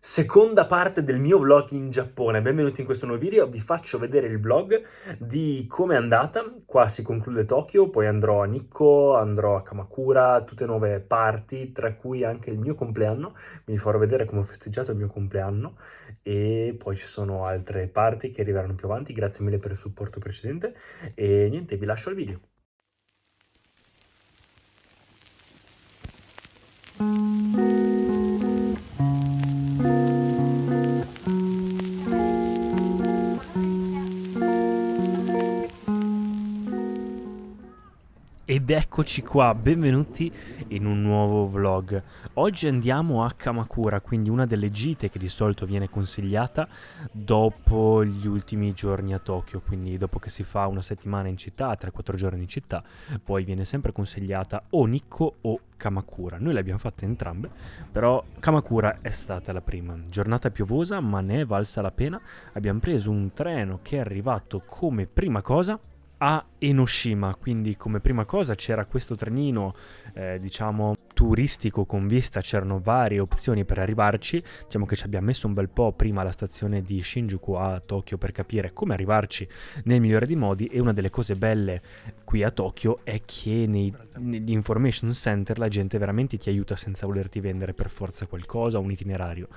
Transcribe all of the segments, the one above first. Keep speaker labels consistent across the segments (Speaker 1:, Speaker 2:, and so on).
Speaker 1: Seconda parte del mio vlog in Giappone. Benvenuti in questo nuovo video. Vi faccio vedere il vlog di come è andata. Qua si conclude Tokyo, poi andrò a Nikko, andrò a Kamakura, tutte nuove parti, tra cui anche il mio compleanno. Vi farò vedere come ho festeggiato il mio compleanno e poi ci sono altre parti che arriveranno più avanti. Grazie mille per il supporto precedente e niente, vi lascio al video. Ed eccoci qua, benvenuti in un nuovo vlog. Oggi andiamo a Kamakura, quindi una delle gite che di solito viene consigliata dopo gli ultimi giorni a Tokyo, quindi dopo che si fa una settimana in città, 3-4 giorni in città, poi viene sempre consigliata o Nikko o Kamakura. Noi le abbiamo fatte entrambe, però Kamakura è stata la prima. Giornata piovosa, ma ne è valsa la pena. Abbiamo preso un treno che è arrivato come prima cosa a Enoshima, quindi come prima cosa c'era questo trenino diciamo turistico con vista, c'erano varie opzioni per arrivarci. Diciamo che ci abbiamo messo un bel po' prima alla stazione di Shinjuku a Tokyo per capire come arrivarci nel migliore dei modi, e una delle cose belle qui a Tokyo è che negli information center la gente veramente ti aiuta senza volerti vendere per forza qualcosa, un itinerario.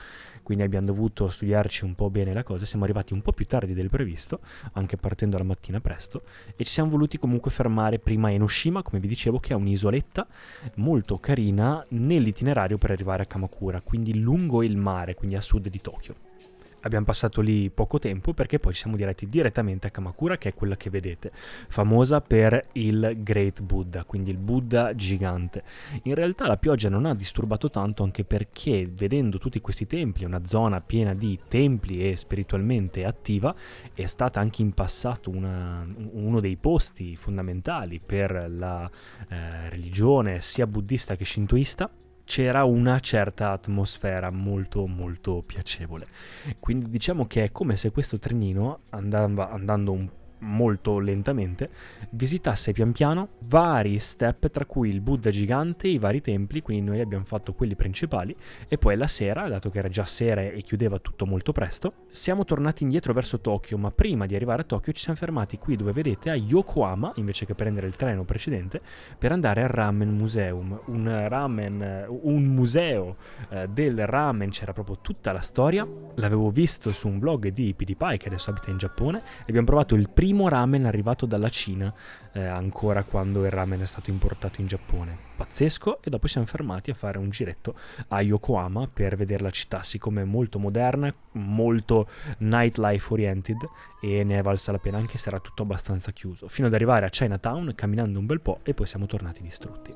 Speaker 1: Quindi abbiamo dovuto studiarci un po' bene la cosa, siamo arrivati un po' più tardi del previsto, anche partendo la mattina presto, e ci siamo voluti comunque fermare prima a Enoshima, come vi dicevo, che è un'isoletta molto carina nell'itinerario per arrivare a Kamakura, quindi lungo il mare, quindi a sud di Tokyo. Abbiamo passato lì poco tempo perché poi ci siamo diretti direttamente a Kamakura, che è quella che vedete, famosa per il Great Buddha, quindi il Buddha gigante. In realtà la pioggia non ha disturbato tanto, anche perché vedendo tutti questi templi, una zona piena di templi e spiritualmente attiva, è stata anche in passato uno dei posti fondamentali per la religione sia buddista che shintoista. C'era una certa atmosfera molto molto piacevole, quindi diciamo che è come se questo trenino andando molto lentamente visitasse pian piano vari step, tra cui il Buddha gigante e i vari templi. Quindi noi abbiamo fatto quelli principali e poi la sera, dato che era già sera e chiudeva tutto molto presto, siamo tornati indietro verso Tokyo. Ma prima di arrivare a Tokyo ci siamo fermati qui dove vedete, a Yokohama, invece che prendere il treno precedente, per andare al Ramen Museum, un museo del ramen. C'era proprio tutta la storia, l'avevo visto su un blog di PewDiePie, che adesso abita in Giappone, e abbiamo provato il primo ramen arrivato dalla Cina, ancora quando il ramen è stato importato in Giappone. Pazzesco. E dopo siamo fermati a fare un giretto a Yokohama per vedere la città, siccome è molto moderna, molto nightlife oriented, e ne è valsa la pena, anche se era tutto abbastanza chiuso, fino ad arrivare a Chinatown camminando un bel po' e poi siamo tornati distrutti.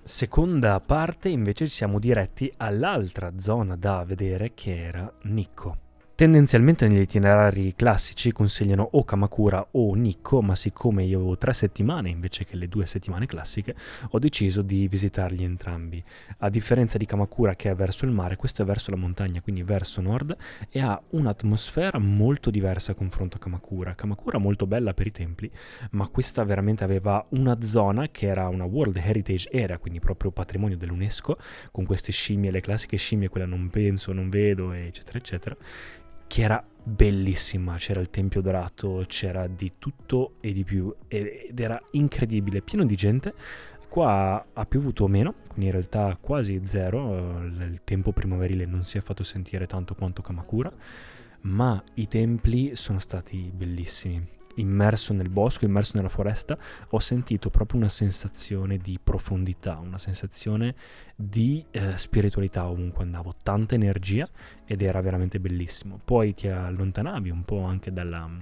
Speaker 1: Seconda parte, invece ci siamo diretti all'altra zona da vedere, che era Nikko. Tendenzialmente negli itinerari classici consigliano o Kamakura o Nikko, ma siccome io avevo 3 settimane invece che le 2 settimane classiche, ho deciso di visitarli entrambi. A differenza di Kamakura, che è verso il mare, questo è verso la montagna, quindi verso nord, e ha un'atmosfera molto diversa a confronto a Kamakura. Kamakura molto bella per i templi, ma questa veramente aveva una zona che era una World Heritage Area, quindi proprio patrimonio dell'UNESCO, con queste scimmie, le classiche scimmie, quella non penso, non vedo, eccetera eccetera, che era bellissima. C'era il Tempio Dorato, c'era di tutto e di più, ed era incredibile, pieno di gente. Qua ha piovuto meno, quindi in realtà quasi zero, il tempo primaverile non si è fatto sentire tanto quanto Kamakura, ma i templi sono stati bellissimi. Immerso nel bosco, immerso nella foresta, ho sentito proprio una sensazione di profondità, una sensazione di spiritualità ovunque andavo, tanta energia, ed era veramente bellissimo. Poi ti allontanavi un po' anche dal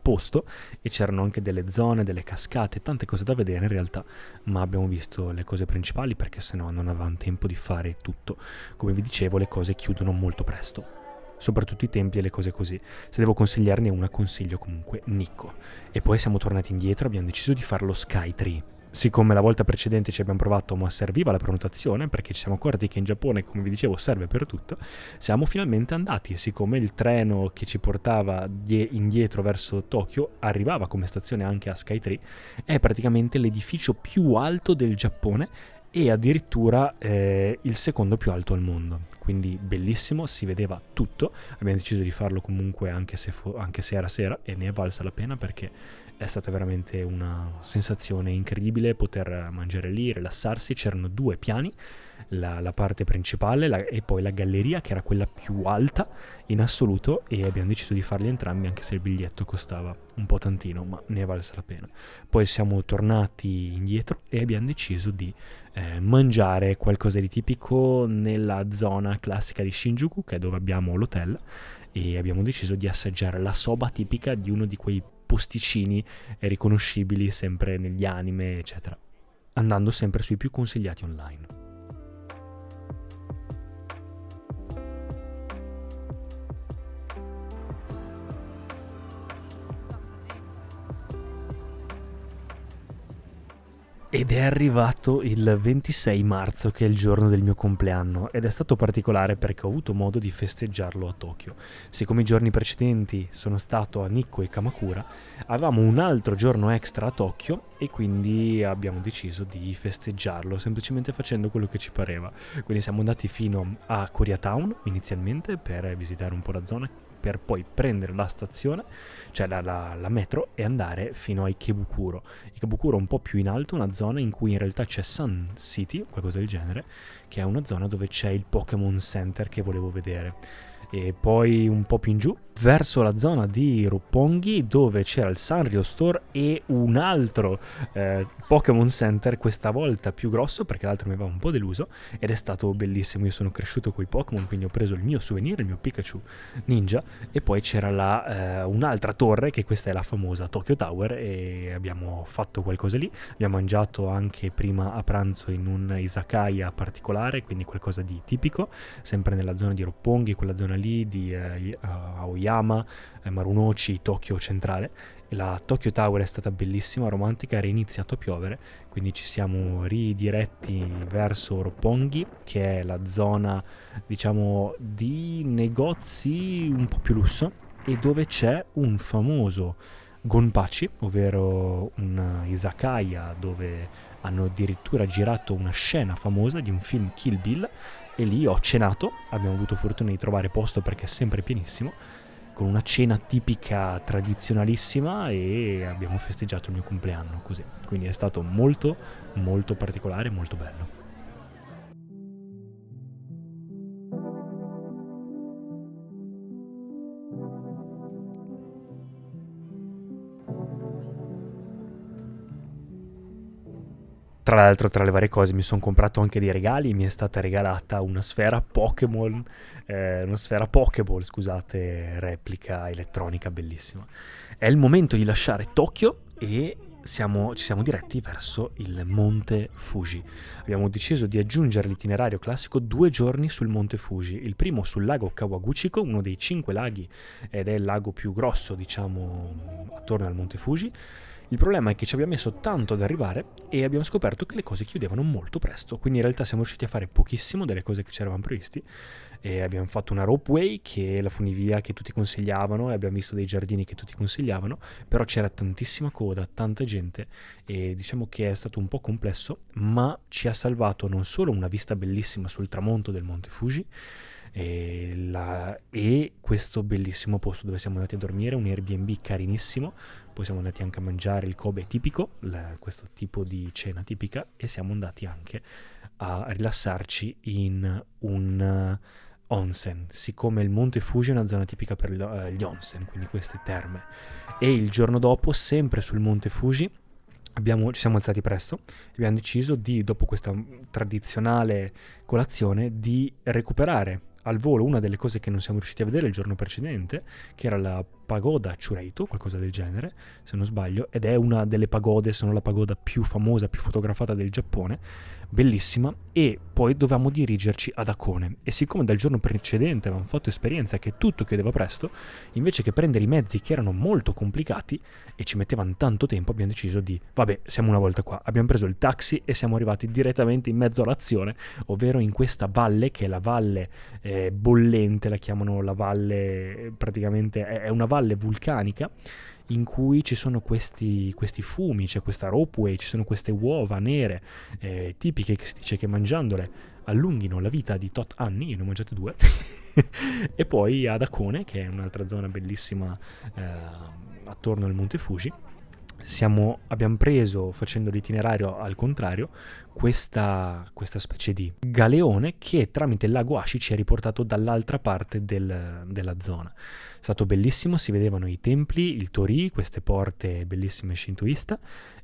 Speaker 1: posto e c'erano anche delle zone, delle cascate, tante cose da vedere in realtà, ma abbiamo visto le cose principali perché sennò non avevamo tempo di fare tutto. Come vi dicevo, le cose chiudono molto presto, soprattutto i templi e le cose così. Se devo consigliarne una, consiglio comunque Nikko. E poi siamo tornati indietro, abbiamo deciso di fare lo Skytree. Siccome la volta precedente ci abbiamo provato ma serviva la prenotazione, perché ci siamo accorti che in Giappone, come vi dicevo, serve per tutto, siamo finalmente andati e siccome il treno che ci portava indietro verso Tokyo arrivava come stazione anche a Skytree, è praticamente l'edificio più alto del Giappone e addirittura il secondo più alto al mondo, quindi bellissimo, si vedeva tutto. Abbiamo deciso di farlo comunque anche se era sera e ne è valsa la pena, perché è stata veramente una sensazione incredibile poter mangiare lì, rilassarsi. C'erano 2 piani, la parte principale e poi la galleria, che era quella più alta in assoluto, e abbiamo deciso di farli entrambi anche se il biglietto costava un po' tantino, ma ne è valsa la pena. Poi siamo tornati indietro e abbiamo deciso di mangiare qualcosa di tipico nella zona classica di Shinjuku, che è dove abbiamo l'hotel, e abbiamo deciso di assaggiare la soba tipica di uno di quei posticini riconoscibili sempre negli anime, eccetera, andando sempre sui più consigliati online. Ed è arrivato il 26 marzo, che è il giorno del mio compleanno, ed è stato particolare perché ho avuto modo di festeggiarlo a Tokyo. Siccome i giorni precedenti sono stato a Nikko e Kamakura, avevamo un altro giorno extra a Tokyo e quindi abbiamo deciso di festeggiarlo semplicemente facendo quello che ci pareva. Quindi siamo andati fino a Koreatown inizialmente per visitare un po' la zona, per poi prendere la stazione, cioè la metro, e andare fino a Ikebukuro. Ikebukuro è un po' più in alto, una zona in cui in realtà c'è Sun City o qualcosa del genere, che è una zona dove c'è il Pokémon Center che volevo vedere. E poi un po' più in giù, verso la zona di Roppongi, dove c'era il Sanrio Store e un altro Pokémon Center, questa volta più grosso perché l'altro mi aveva un po' deluso, ed è stato bellissimo. Io sono cresciuto con i Pokémon, quindi ho preso il mio souvenir, il mio Pikachu Ninja, e poi c'era un'altra torre, che questa è la famosa Tokyo Tower, e abbiamo fatto qualcosa lì. Abbiamo mangiato anche prima a pranzo in un izakaya particolare, quindi qualcosa di tipico, sempre nella zona di Roppongi, quella zona lì di Aoyama, Marunouchi, Tokyo centrale. E la Tokyo Tower è stata bellissima, romantica, era iniziato a piovere, quindi ci siamo ridiretti verso Roppongi, che è la zona, diciamo, di negozi un po' più lusso, e dove c'è un famoso gonpachi, ovvero un izakaya dove hanno addirittura girato una scena famosa di un film, Kill Bill, e lì ho cenato. Abbiamo avuto fortuna di trovare posto perché è sempre pienissimo, con una cena tipica tradizionalissima, e abbiamo festeggiato il mio compleanno così. Quindi è stato molto molto particolare, molto bello. Tra l'altro, tra le varie cose, mi sono comprato anche dei regali. Mi è stata regalata una sfera Pokémon, una sfera Pokéball, scusate, replica elettronica, bellissima. È il momento di lasciare Tokyo e ci siamo diretti verso il Monte Fuji. Abbiamo deciso di aggiungere l'itinerario classico 2 giorni sul Monte Fuji. Il primo sul lago Kawaguchiko, uno dei 5 laghi, ed è il lago più grosso, diciamo, attorno al Monte Fuji. Il problema è che ci abbiamo messo tanto ad arrivare e abbiamo scoperto che le cose chiudevano molto presto, quindi in realtà siamo riusciti a fare pochissimo delle cose che ci eravamo previsti, e abbiamo fatto una ropeway, che è la funivia che tutti consigliavano, e abbiamo visto dei giardini che tutti consigliavano, però c'era tantissima coda, tanta gente, e diciamo che è stato un po' complesso, ma ci ha salvato non solo una vista bellissima sul tramonto del Monte Fuji, e questo bellissimo posto dove siamo andati a dormire, un Airbnb carinissimo. Poi siamo andati anche a mangiare il Kobe tipico, questo tipo di cena tipica, e siamo andati anche a rilassarci in un onsen, siccome il Monte Fuji è una zona tipica per gli onsen, quindi queste terme. E il giorno dopo, sempre sul Monte Fuji, ci siamo alzati presto e abbiamo deciso di, dopo questa tradizionale colazione, di recuperare al volo una delle cose che non siamo riusciti a vedere il giorno precedente, che era la pagoda Chureito, qualcosa del genere, se non sbaglio, ed è una delle pagode, se non la pagoda più famosa, più fotografata del Giappone, bellissima, e poi dovevamo dirigerci ad Akone, e siccome dal giorno precedente avevamo fatto esperienza che tutto chiudeva presto, invece che prendere i mezzi che erano molto complicati e ci mettevano tanto tempo, abbiamo deciso di, vabbè, siamo una volta qua, abbiamo preso il taxi e siamo arrivati direttamente in mezzo all'azione, ovvero in questa valle che è la valle bollente, la chiamano la valle, praticamente è una valle vulcanica in cui ci sono questi fumi, c'è questa ropeway, ci sono queste uova nere tipiche, che si dice che mangiandole allunghino la vita di tot anni. Io ne ho mangiate 2. E poi ad Akone, che è un'altra zona bellissima attorno al Monte Fuji, abbiamo preso, facendo l'itinerario al contrario, questa specie di galeone che tramite il lago Ashi ci ha riportato dall'altra parte della zona. È stato bellissimo, si vedevano i templi, il Torii, queste porte bellissime shintoista,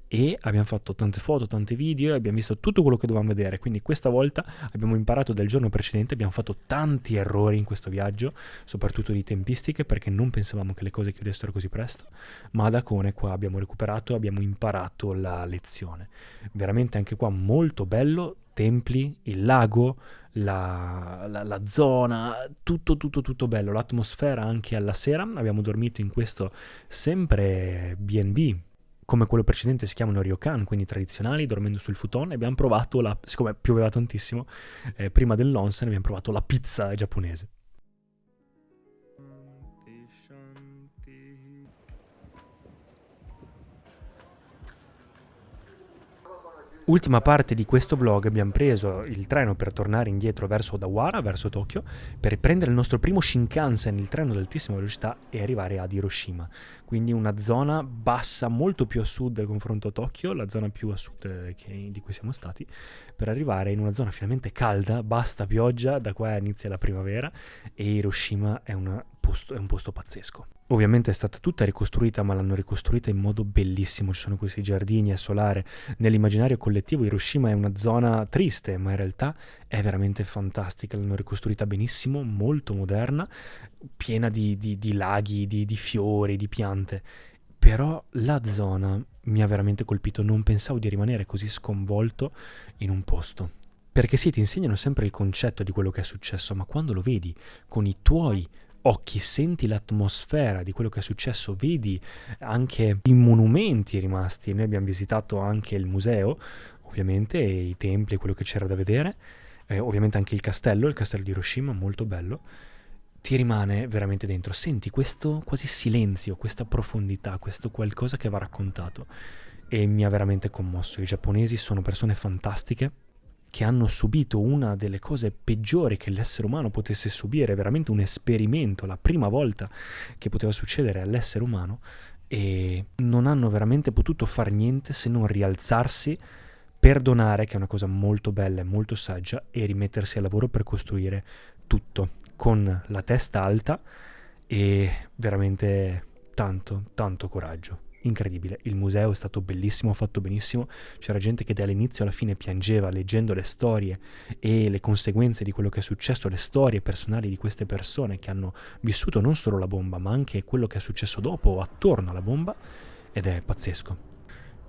Speaker 1: e abbiamo fatto tante foto, tanti video e abbiamo visto tutto quello che dovevamo vedere. Quindi questa volta abbiamo imparato dal giorno precedente, abbiamo fatto tanti errori in questo viaggio, soprattutto di tempistiche, perché non pensavamo che le cose chiudessero così presto, ma ad Akone qua abbiamo recuperato, abbiamo imparato la lezione. Veramente anche qua molto bello, templi, il lago, la zona, tutto bello, l'atmosfera anche alla sera. Abbiamo dormito in questo sempre B&B, come quello precedente si chiamano ryokan, quindi tradizionali, dormendo sul futon, e abbiamo provato, siccome pioveva tantissimo, prima dell'onsen abbiamo provato la pizza giapponese. Ultima parte di questo vlog, abbiamo preso il treno per tornare indietro verso Odawara, verso Tokyo, per prendere il nostro primo Shinkansen, il treno ad altissima velocità, e arrivare ad Hiroshima. Quindi una zona bassa, molto più a sud confronto a Tokyo, la zona più a sud di cui siamo stati, per arrivare in una zona finalmente calda, basta pioggia, da qua inizia la primavera, e Hiroshima è un posto pazzesco. Ovviamente è stata tutta ricostruita, ma l'hanno ricostruita in modo bellissimo, ci sono questi giardini a solare. Nell'immaginario collettivo Hiroshima è una zona triste, ma in realtà è veramente fantastica, l'hanno ricostruita benissimo, molto moderna, piena di laghi, di fiori, di piante. Però la zona mi ha veramente colpito, non pensavo di rimanere così sconvolto in un posto. Perché sì, ti insegnano sempre il concetto di quello che è successo, ma quando lo vedi con i tuoi occhi, senti l'atmosfera di quello che è successo, vedi anche i monumenti rimasti. Noi abbiamo visitato anche il museo, ovviamente, e i templi, quello che c'era da vedere, ovviamente anche il castello di Hiroshima, molto bello. Ti rimane veramente dentro, senti questo quasi silenzio, questa profondità, questo qualcosa che va raccontato, e mi ha veramente commosso. I giapponesi sono persone fantastiche, che hanno subito una delle cose peggiori che l'essere umano potesse subire, veramente un esperimento, la prima volta che poteva succedere all'essere umano, e non hanno veramente potuto far niente se non rialzarsi, perdonare, che è una cosa molto bella e molto saggia, e rimettersi al lavoro per costruire tutto con la testa alta e veramente tanto coraggio. Incredibile, il museo è stato bellissimo, fatto benissimo, c'era gente che dall'inizio alla fine piangeva leggendo le storie e le conseguenze di quello che è successo, le storie personali di queste persone che hanno vissuto non solo la bomba, ma anche quello che è successo dopo o attorno alla bomba, ed è pazzesco.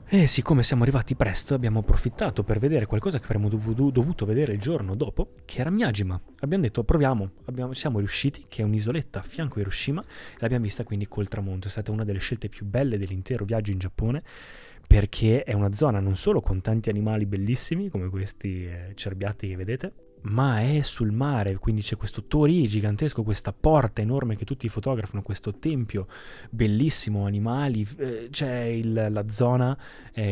Speaker 1: E siccome siamo arrivati presto, abbiamo approfittato per vedere qualcosa che avremmo dovuto vedere il giorno dopo, che era Miyajima. Abbiamo detto proviamo, siamo riusciti, che è un'isoletta a fianco a Hiroshima, e l'abbiamo vista quindi col tramonto. È stata una delle scelte più belle dell'intero viaggio in Giappone, perché è una zona non solo con tanti animali bellissimi, come questi cerbiatti che vedete, ma è sul mare, quindi c'è questo torii gigantesco, questa porta enorme che tutti fotografano, questo tempio bellissimo, animali, c'è la zona,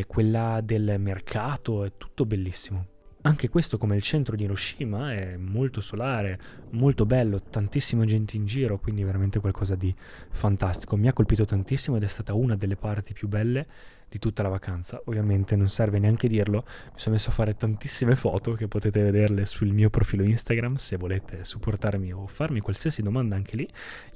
Speaker 1: quella del mercato, è tutto bellissimo. Anche questo, come il centro di Hiroshima, è molto solare, molto bello, tantissima gente in giro, quindi veramente qualcosa di fantastico. Mi ha colpito tantissimo ed è stata una delle parti più belle di tutta la vacanza. Ovviamente non serve neanche dirlo, mi sono messo a fare tantissime foto che potete vederle sul mio profilo Instagram. Se volete supportarmi o farmi qualsiasi domanda anche lì,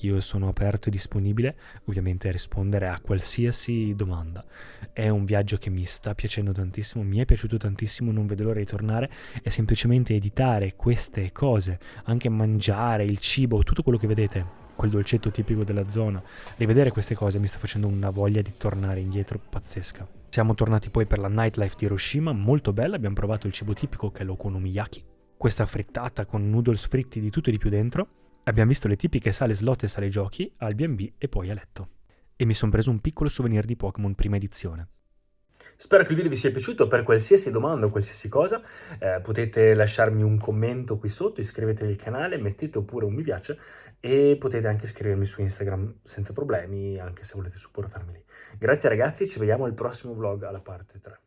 Speaker 1: io sono aperto e disponibile ovviamente a rispondere a qualsiasi domanda. È un viaggio che mi sta piacendo tantissimo, mi è piaciuto tantissimo, non vedo l'ora di tornare e semplicemente editare queste cose, anche mangiare, il cibo, tutto quello che vedete, quel dolcetto tipico della zona, rivedere queste cose mi sta facendo una voglia di tornare indietro pazzesca. Siamo tornati poi per la nightlife di Hiroshima, molto bella, abbiamo provato il cibo tipico che è l'okonomiyaki, questa frittata con noodles fritti di tutto e di più dentro. Abbiamo visto le tipiche sale slot e sale giochi al B&B e poi a letto. E mi sono preso un piccolo souvenir di Pokémon prima edizione. Spero che il video vi sia piaciuto. Per qualsiasi domanda o qualsiasi cosa potete lasciarmi un commento qui sotto, iscrivetevi al canale, mettete oppure un mi piace e potete anche scrivermi su Instagram senza problemi, anche se volete supportarmi lì. Grazie ragazzi, ci vediamo al prossimo vlog alla parte 3.